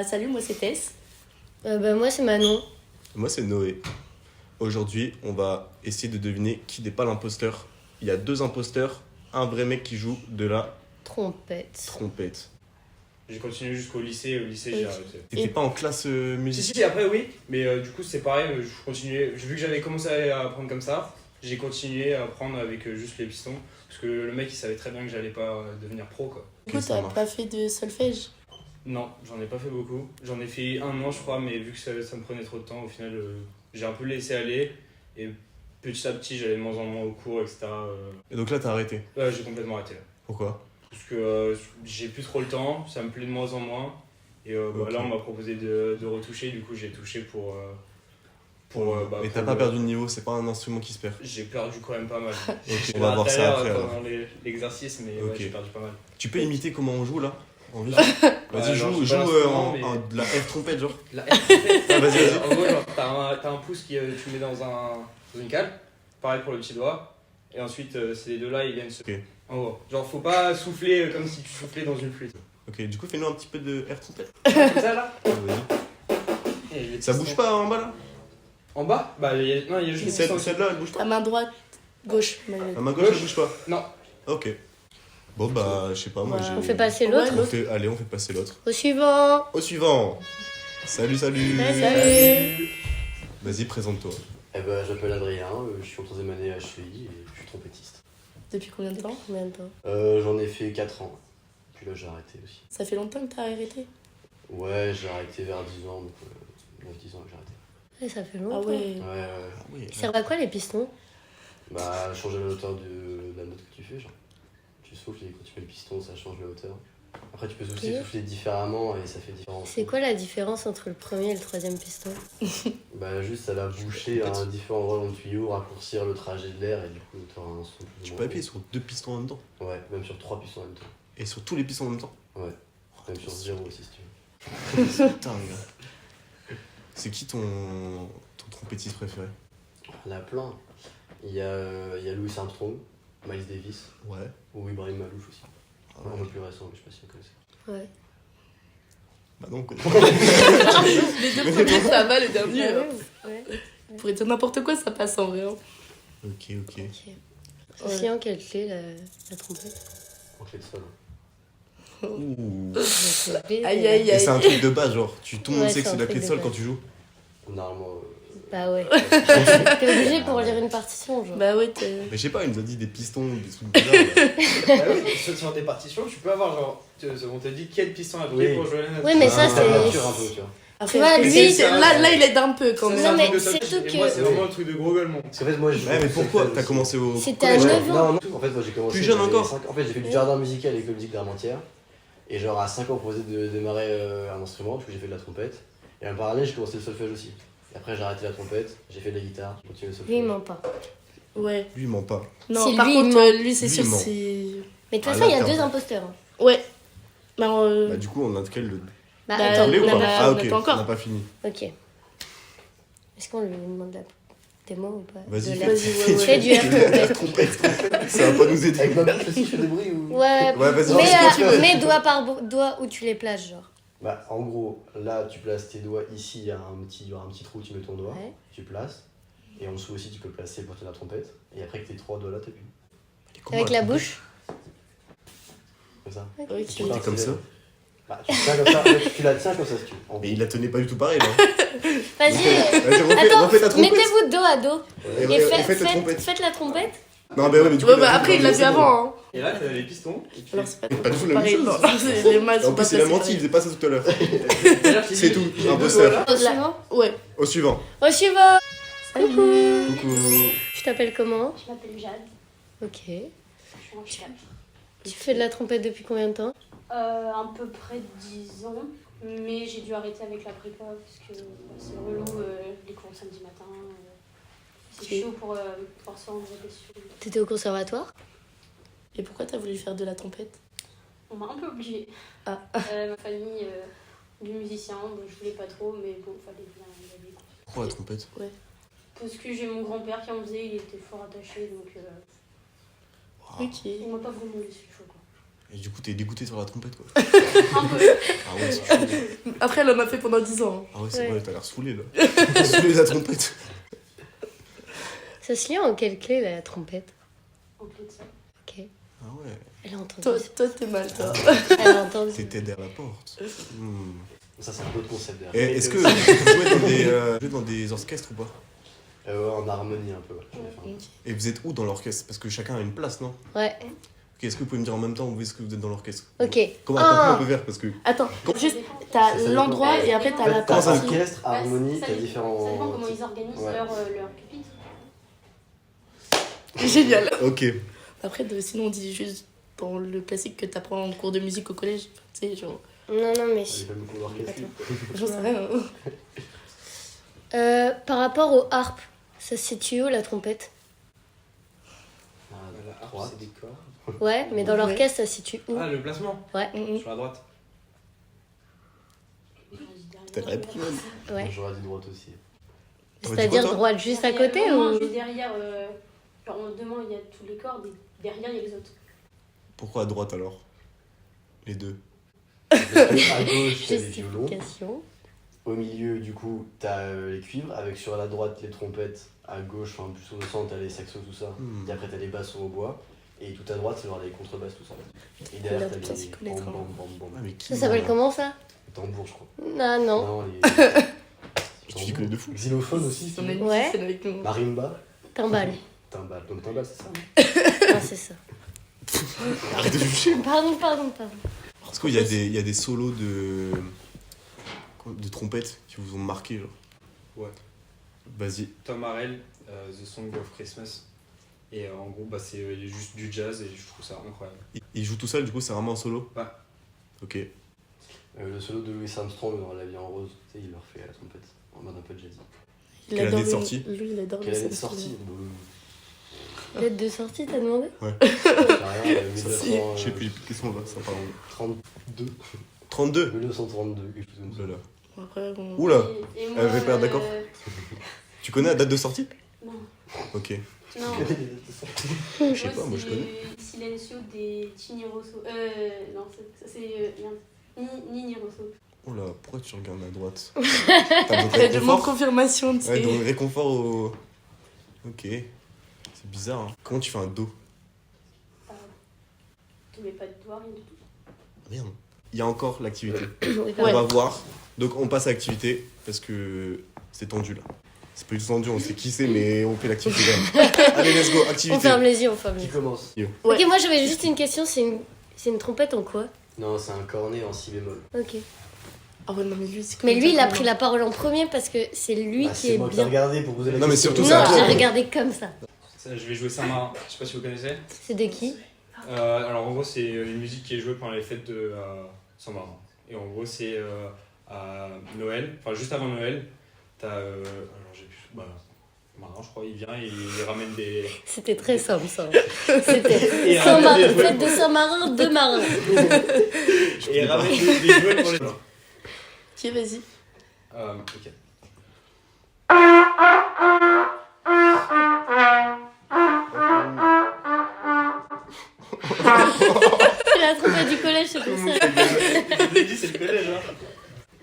Salut, moi c'est Tess. Moi c'est Manon. Moi, c'est Noé. Aujourd'hui, on va essayer de deviner qui n'est pas l'imposteur. Il y a 2 imposteurs, un vrai mec qui joue de la Trompette. trompette. J'ai continué jusqu'au lycée. Au lycée, j'ai arrêté. T'étais pas en classe musique? Si, après, oui. Mais du coup, c'est pareil. Je continuais. Vu que j'avais commencé à apprendre comme ça, j'ai continué à apprendre avec juste les pistons. Parce que le mec, il savait très bien que j'allais pas devenir pro, quoi. Du coup, ça t'as marche. pas fait de solfège? Non, j'en ai pas fait beaucoup. J'en ai fait 1 an, je crois. Mais vu que ça me prenait trop de temps, au final, j'ai un peu laissé aller. Et petit à petit, j'allais de moins en moins au cours, etc. Et donc là, t'as arrêté. J'ai complètement arrêté. Là. Pourquoi? Parce que j'ai plus trop le temps, ça me plaît de moins en moins. Et Ok. là, on m'a proposé de retoucher, du coup, j'ai touché pour. Mais t'as pour pas le- perdu de niveau, c'est pas un instrument qui se perd. J'ai perdu quand même pas mal. Ok, on va voir ça après. alors. Pendant l'exercice, mais Ok. ouais, j'ai perdu pas mal. Tu peux imiter comment on joue là? En vie? Vas-y, alors, joue, j'ai pas joue l'instrument, mais- de la F trompette, genre. La Ah, vas-y. En gros, genre, t'as un pouce qui tu mets dans une cale. Pareil pour le petit doigt. Et ensuite, ces deux là, ils viennent se. Ok. En gros. Genre, faut pas souffler comme si tu soufflais dans une flûte. Ok, du coup, fais-nous un petit peu de F trompette. Comme ça là. Vas-y. Et les Ça pistons. bouge pas en bas là? En bas? Bah, il y a juste les pistons. Celle-là, elle bouge pas? Ta main droite, gauche. La main gauche, elle bouge pas? Non. Ok. Bon, bah, je sais pas, moi Ouais. j'ai. On fait passer Ouais, l'autre. Allez, on fait passer l'autre. Au suivant. Au suivant. Salut. Salut. Vas-y, présente-toi. Eh ben, je m'appelle Adrien, je suis en 3ème année à HEI et je suis trompettiste. Depuis combien de temps? Combien de temps? J'en ai fait 4 ans. Puis là, j'ai arrêté aussi. Ça fait longtemps que t'as arrêté? Ouais, j'ai arrêté vers 10 ans, donc 9-10 ans que j'ai arrêté. Ouais, ça fait Ah longtemps. ouais. Ouais. Ah oui. Ils servent à quoi les pistons? Bah, changer la hauteur de la note que tu fais, genre. Tu souffles et quand tu mets le piston, ça change la hauteur. Après, tu peux aussi Ok. souffler différemment et ça fait différent. C'est quoi la différence entre le premier et le troisième piston? Bah, juste à la boucher à un différent endroit dans le tuyau, raccourcir le trajet de l'air et du coup, t'auras un son plus ou Tu moins peux appuyer haut. sur 2 pistons en même temps. Ouais, même sur 3 pistons en même temps. Et sur tous les pistons en même temps. Même sur 0 aussi, si tu veux. Putain, les gars. C'est qui ton trompettiste préféré? Il y en a plein. Il y a Louis Armstrong, Miles Davis Ouais. ou Ibrahim Malouf aussi. Ah Un peu plus récent, mais je sais pas si vous connaissez. Ouais. Bah non, on connaît Les deux premiers, ça va, le dernier. Ouais. Pour dire n'importe quoi, ça passe en vrai. Hein. Ok. Ok. C'est chiant quelle clé la trompette? On fait le sol. Ouh. Aïe. Et c'est un truc de base, genre, tout le monde Ouais, sait que c'est c'est un la clé truc de de sol base. quand tu joues. Normalement, Bah ouais. T'es obligé pour lire une partition, genre. Bah ouais, t'es. Mais je sais pas, il nous a dit des pistons, des trucs bizarres. Ah oui, sur des partitions, tu peux avoir genre. On te dit quel piston appuyer Oui. pour jouer la note. Ouais, mais ça, c'est la c'est- nature un peu, tu vois. Après, vois, lui, là, il aide un peu quand Ça, même. c'est un Non, truc mais de c'est solfège. tout Et que- moi, c'est vraiment un truc de gros gueulement. Parce qu'en fait, moi, je. Ouais, mais pourquoi t'as commencé au. C'était à collège? 9 ans. Non, en fait, moi j'ai commencé. Plus jeune j'avais encore. 5 En fait, j'ai fait du jardin musical à l'école de musique d'Armentières. Et genre, à 5 ans, on proposait de démarrer un instrument, du coup, j'ai fait de la trompette. Et en parallèle, j'ai commencé le solfège aussi. Et après, j'ai arrêté la trompette, j'ai fait de la guitare, j'ai continué le solfège. Lui, il ment pas. Ouais. Lui, il ment pas. Non, Si par lui, contre, il ment. lui, c'est Lui, sûr, il ment. c'est. Mais de toute Ah, façon, là, il y a t'as 2 un- imposteurs. Hein. Ouais. Bah, Bah, du coup, on a lequel le. Bah, Bah, attends. Vous voulez ou on pas? a- Ah, on ok, attend encore. on n'a pas fini. Ok. Est-ce qu'on lui demande des mots ou pas? Vas-y, De fais- la- Vas-y, Fais du air La trompette. Ça va pas nous aider. Avec ma bouche aussi, je fais des bruits ou. Ouais, Ouais, vas-y, mais, fais ce que tu veux. mais doigt par doigt où tu les places, genre. Bah, en gros, là, tu places tes doigts ici, il y aura un petit trou, tu mets ton doigt, Ouais. tu places. Et en dessous aussi, tu peux placer pour tenir la trompette. Et après, avec tes 3 doigts là, t'appuies. Avec la bouche. Comme ça. Ok. Tu tiens comme ça. Bah, tu tiens comme ça, en fait, tu la tiens comme ça si tu veux. En Mais gros. il la tenait pas du tout pareil, là. Vas-y. Vas-y, Attends, refais ta trompette. mettez-vous dos à dos. Et Et faites la trompette. faites la trompette. Non, mais ouais, mais du coup. Ouais, bah après, il l'a vu avant. Hein. Et là, t'as les pistons. Et tu Alors, c'est pas Pas du tout la même pareil. chose. Non, c'est- les maths En sont plus, pas il a placées menti, il faisait pas ça tout à l'heure. C'est tout, J'ai imposteur. deux doigts là. Au suivant. Ouais. Au suivant. Au suivant. Salut. Coucou. Coucou. Tu t'appelles comment? Je m'appelle Jade, Ok. je suis en 4. Tu fais de la trompette depuis combien de temps? À peu près 10 ans, mais j'ai dû arrêter avec la prépa parce que c'est relou les cours le samedi matin. C'est Ok. chaud pour se rendre répétition. T'étais au conservatoire? Et pourquoi t'as voulu faire de la trompette? On m'a un peu obligée. Ah. Ma famille du musicien, bon, je voulais pas trop, mais bon, fallait bien y aller. Pourquoi la trompette? Parce que j'ai mon grand-père qui en faisait, il était fort attaché, donc Ok. on m'a pas vraiment laissé le choix. Quoi. Et du coup, t'es dégoûté sur la trompette, quoi. Un peu. Ah ouais, c'est chaud. Après, elle en a fait pendant 10 ans. Ah ouais, c'est Ouais. vrai, t'as l'air saoulé, là. Saoulé de la trompette. Ça se lit en quelle clé la trompette? En clé de sol. Ok. Ah ouais. Elle a entendu. Toi, t'es mal, toi. Elle a entendu. T'étais derrière la porte. Ça, c'est un autre concept Et derrière. est-ce que vous jouez dans des orchestres ou pas? Ouais, en harmonie un peu. Ouais. Ok. Et vous êtes où dans l'orchestre? Parce que chacun a une place, non? Ouais. Ok, est-ce que vous pouvez me dire en même temps où est-ce que vous êtes dans l'orchestre? Ok. Comment Ah. on peut faire? Parce que. Attends, Comment- juste, Ça t'as dépend. l'endroit et après En t'as fait, la t'as ça- partie. orchestre, harmonie, ça t'as dépend- différents. Ça dépend comment ils organisent Ouais. leur pupitre. Génial. Ok. Après, sinon, on dit juste dans le classique que t'apprends en cours de musique au collège. Tu sais, genre, Non, mais. J'ai pas beaucoup d'orchestre. j'en sais rien. Par rapport aux harpes, ça se situe où la trompette? Ah, La harpe, droite. c'est des cordes. Ouais, mais dans Ouais. l'orchestre, ça se situe où? Ah, le placement Mhm. sur la droite. T'as la réponse. Ouais. J'aurais dit droite aussi. T'aurais dit C'est-à-dire quoi, toi droite juste à côté Moi, ou? je vais derrière. Genre, devant, il y a tous les cordes et derrière, il y a les autres. Pourquoi à droite alors? Les deux. À gauche, t'as les violons. Justification. Au milieu, du coup, t'as les cuivres, avec sur la droite les trompettes, à gauche, enfin plus au centre, t'as les saxos, tout ça. Et après, t'as les bassons au bois. Et tout à droite, c'est genre les contrebasses, tout ça. Et derrière, l'air t'as de bien les s'y connaître, bam, hein. bam, bam, Ah, bam. mais qui Ça s'appelle comment ça? Tambour, je crois. Ah non. Non, les. Tu t'y connais de fou. Xylophone aussi, On a c'est une Ouais. musicienne avec nous. Marimba. Timbale. Timbal. Donc timbal, c'est ça. Non, c'est ça. Arrête de juger. Pardon. Est-ce qu'il y a des solos de trompette qui vous ont marqué, genre? Ouais. Vas-y. Tom Harrell, The Song of Christmas. Et en gros, bah, c'est juste du jazz et je trouve ça incroyable. Il joue tout seul, du coup, c'est vraiment un solo? Ouais. Ok. Le solo de Louis Armstrong dans La vie en rose, tu sais, il leur fait à la trompette, en mode un peu jazzy. Il Quelle adore année de le- sortie Lui, il adore Quelle le année de Sam sortie Smith. Date de sortie, t'as demandé? Je Je sais plus, qu'est-ce qu'on va, ça parle. 32. 32? 1932, quelque chose comme ça. Oulala. Après, bon. Oula. Et Elle avait pas d'accord euh, Tu connais la date de sortie? Non. Ok. Non. Je sais pas, moi je connais. C'est Silencio des Tini Rosso. Non, ça c'est. Merde. Nini Rosso. Oh là, pourquoi tu regardes à droite? T'as besoin de Elle demande réconfort? confirmation, tu Ouais, sais. donc réconfort au. Ok. C'est bizarre, hein. Comment tu fais un do? Tu mets pas de doigts, rien du tout. Merde. Il y a encore l'activité. Oui, On Ouais. va voir. Donc on passe à l'activité parce que c'est tendu là. C'est pas du tout tendu, on sait qui c'est, mais on fait l'activité quand même. Allez, let's go, On activité. ferme les yeux, on ferme les Qui yeux. commence? Ouais. Ok, moi j'avais juste une question, c'est une trompette en quoi? Non, c'est un cornet en si bémol. Ok. Ah ouais, non, mais lui, c'est Mais lui, il a complètement- pris la parole en premier parce que c'est lui Ah, qui c'est est moi qui ai bien. regardé pour poser la Non, mais question. surtout, Non, c'est à toi. j'ai regardé comme ça. Ça, je vais jouer Saint-Marin. Je sais pas si vous connaissez. C'est de qui? Alors en gros, c'est une musique qui est jouée pendant les fêtes de Saint-Marin. Et en gros, c'est à Noël, enfin juste avant Noël, t'as. Alors j'ai plus. Bah, Marin, je crois, il vient et il ramène des. C'était très simple ça. C'était Et Saint-Marin, des jouets. fête de Saint-Marin, de Marin. Et il ramène des jouets pour les. Ok, vas-y. Ok. C'est la trompette du collège, c'est pour ça. Je l'ai dit, c'est le collège, hein.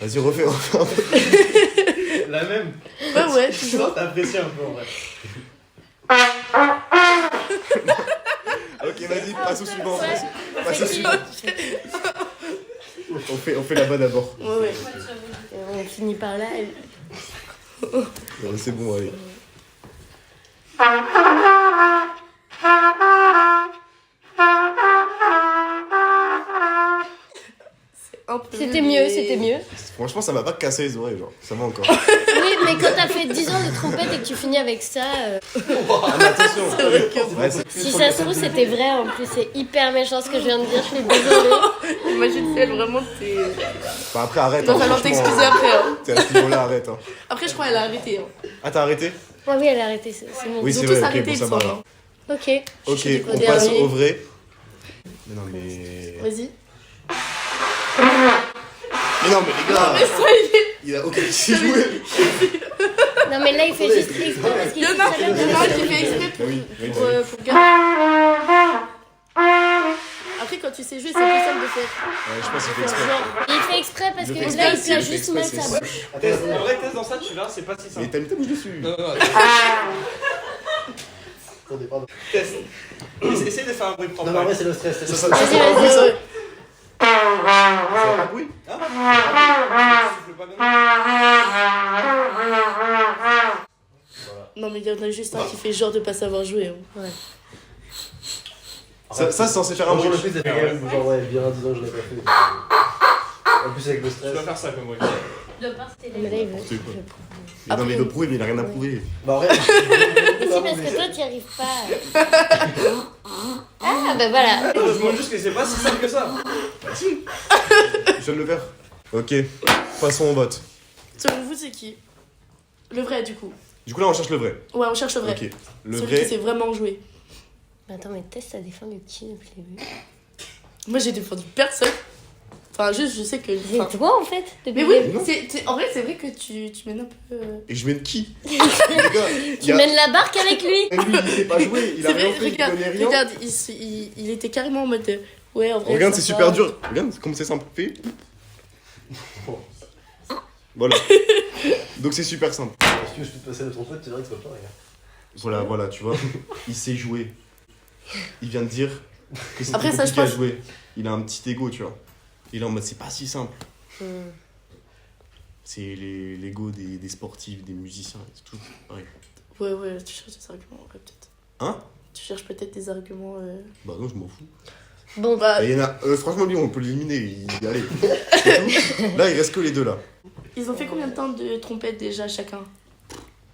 Vas-y, refais un peu. La même. Ouais, Tu toujours. vois, t'as apprécié un peu en vrai. Ok, vas-y, passe au suivant. Ouais. Passe au suivant. On fait là-bas d'abord. Ouais, ouais. On finit par là. Non, c'est bon, allez. Un peu, C'était mais- mieux, c'était mieux. Franchement, ça m'a pas cassé les oreilles, genre. Ça va encore. Oui, mais quand t'as fait 10 ans de trompette et que tu finis avec ça, Ah, mais attention. Ouais, c'est- si ça se trouve, c'était vrai. En plus, c'est hyper méchant ce que je viens de dire. Je suis désolée. Imagine si elle vraiment t'es. Bah, après, arrête. Il va hein, falloir franchement. t'excuser après. Hein. T'es à ce niveau-là, arrête. Hein. Après, je crois qu'elle a arrêté. Hein. Ah, t'as arrêté? Ouais, oui, elle a arrêté. C'est mon Oui, Ils c'est ont vrai, tous ok, arrêté, bon, il ça me va. semble. alors. Ok. Ok, Je suis on passe dernier. au vrai. Mais non, mais. Vas-y. Mais non, mais les gars. Mais ça y est. Il a aucun qui joué. Non, mais là, il fait juste exprès parce Il qu'il y en a il y en a un qui fait exprès Bah oui, oui, pour bah oui. garder. Après, sais, quand tu sais jouer, c'est plus simple de faire. Ouais, je pense qu'il fait exprès. Genre, Il fait exprès parce Il que fait là, il exprès, place il fait juste mal exprès, sa c'est- bouche. Test, en vrai, test dans ça, tu verras, c'est pas si Mais simple. t'as mis ta bouche dessus. Non, non, Attendez, pardon. test. Essaye de faire un bruit propre. Non, mais en vrai, c'est le stress. Ça, ça, Vas-y, ça, ça, vas-y. ça, ça. Ça va pas bruit. Souffle pas bien. non, mais il y en a juste un qui fait genre de pas savoir jouer. Hein. Ça, c'est censé faire un Bonjour, bruit. le fait, ça fait quand même genre, ouais, bien 10 ans que je l'ai pas fait. En plus, avec le Tu stress. dois faire ça comme bruit. Le pain, c'était Mais là, il veut. N'importe quoi. je- Mais non, mais il veut prouver, mais il a rien à prouver. Bah, en vrai, Mais si, parce que toi, t'y arrives pas. Ah, bah voilà. Je demande juste que c'est pas si simple que ça. Je viens de le faire. Ok, passons au vote. Selon vous, c'est qui? Le vrai, du coup. Du coup, là, on cherche le vrai. Ouais, on cherche le vrai. Ok. Le Celui qui vrai. sait vraiment jouer. Mais attends, mais Tess, t'as défendu qui depuis le début? Moi, j'ai défendu personne. Enfin, juste, je sais que. C'est enfin, toi, en fait, depuis Mais le oui, début. Non. en vrai, c'est vrai que tu mènes un peu. Et je mène qui? Les gars, il Tu y a- mènes la barque avec lui. Même lui, il sait pas jouer, il a C'est rien vrai, fait, il regarde, connaît rien. regarde, il était carrément en mode. Ouais, en vrai. Regarde, ça c'est va. super dur. Regarde comme c'est simple. Fais. Voilà. Donc c'est super simple. si tu veux, je peux te passer le trompette, tu verras que tu vas pas, regarde. Voilà, tu vois. Il sait jouer. Il vient de dire que c'est Après, très ça, je compliqué à pense- jouer. Il a un petit ego, tu vois. Il est en mode, c'est pas si simple. C'est l'ego des sportifs, des musiciens, c'est tout pareil. Ouais, tu cherches des arguments, ouais, peut-être. Hein? Tu cherches peut-être des arguments. Bah non, je m'en fous. Bon, Bah, Et il y en a, franchement, lui, on peut l'éliminer. Allez. C'est tout. Là, il reste que les deux là. ils ont fait combien de temps de trompette déjà chacun?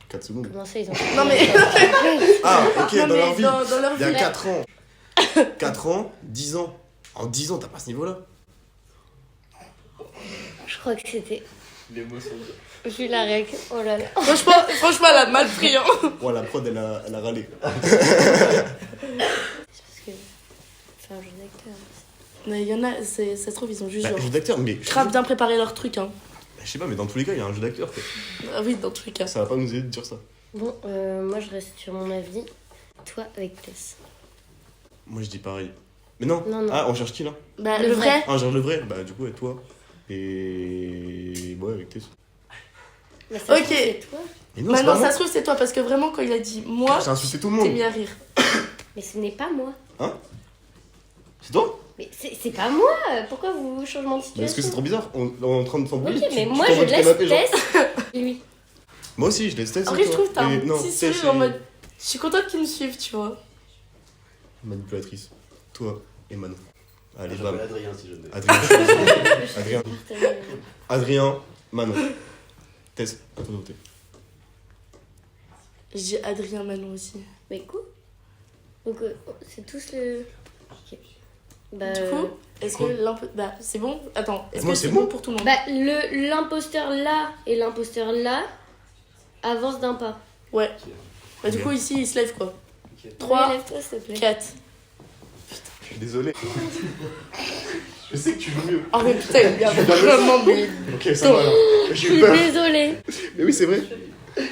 4 secondes. comment ça, ils ont. Non, mais. Ah, ok, non, dans mais leur vie. dans leur Il y a vie. 4 ans. 4 ans, 10 ans. En 10 ans, t'as pas ce niveau-là. Je crois que c'était. Les mots sont durs. Vu la réaction. Oh là là. Franchement, elle a mal pris. Hein. Ouais, la prod, elle a râlé. Parce que. C'est un jeu d'acteur. Mais il y en a, ça se trouve, ils ont juste Bah, genre. jeu d'acteur, mais. Grave bien préparé leur truc, hein. Je sais pas, mais dans tous les cas, il y a un jeu d'acteur. quoi. Ah oui, dans tous les cas. Ça va pas nous aider de dire ça. Bon, moi, je reste sur mon avis. Toi, avec Tess. Moi, je dis pareil. Mais non. Non, non. Ah, on cherche qui là? Bah, Le le vrai. vrai. Ah, on cherche le vrai. Bah, du coup, et toi. Et. Ouais, avec Tess. Mais ça se Ok. trouve, c'est toi. Mais non, Bah, c'est non, pas ça moi. se trouve, c'est toi, parce que vraiment, quand il a dit moi, J'ai insulté tout le t'es monde. mis à rire. Mais ce n'est pas moi. C'est toi? Mais c'est pas moi. Pourquoi vous changement de Bah, situation? parce que c'est trop bizarre. On est en train de s'embrouiller. Ok, tu- mais tu moi, tombes je dans le laisse canapé, genre. Tess. Lui. Moi aussi, je laisse Tess. En et vrai, je toi. trouve que t'as Et un non, petit Tess, sourire en c'est- mode. Je suis contente qu'ils me suivent, tu vois. Manipulatrice. Toi et Manon. Allez, Je bam. m'appelle Adrien si je veux. Adrien. Adrien. Adrien, Manon. Tess, à toi de voter. Je dis Adrien Manon aussi. Mais quoi? Donc, c'est tous le. Ok. Bah, Du coup, est-ce que l'imposteur. Bah, c'est bon? Attends, est-ce Moi, que c'est c'est bon. bon pour tout le monde? bah, l'imposteur là et l'imposteur là avancent d'un pas. Ouais. Bah, du Ok. coup, ici, il se lève quoi? Ouais, 3, lève-toi, s'il te plaît. 4. Je suis désolé. Je sais que tu joues mieux. Oh, mais putain, il y a vraiment mais. Ok, ça va là. Je J'ai suis eu peur. désolée. Mais oui, c'est vrai.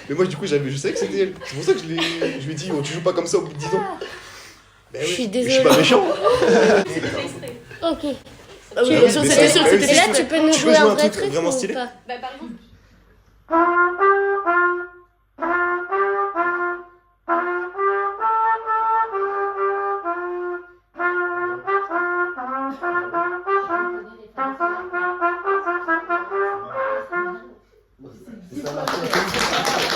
Mais moi, du coup, je savais que c'était elle. C'est pour ça que je lui ai dit, oh, tu joues pas comme ça au bout de 10 ans. Ben Je oui. suis Mais je suis désolée. pas méchant. Ok. Ah oui, Tu- bien sûr, mais c'était ça- sûr, mais oui, c'était Et c'est là, sûr. tu peux nous Tu peux jouer jouer un un vrai truc truc vraiment ou stylé pas? Bah, par exemple. Ça marche.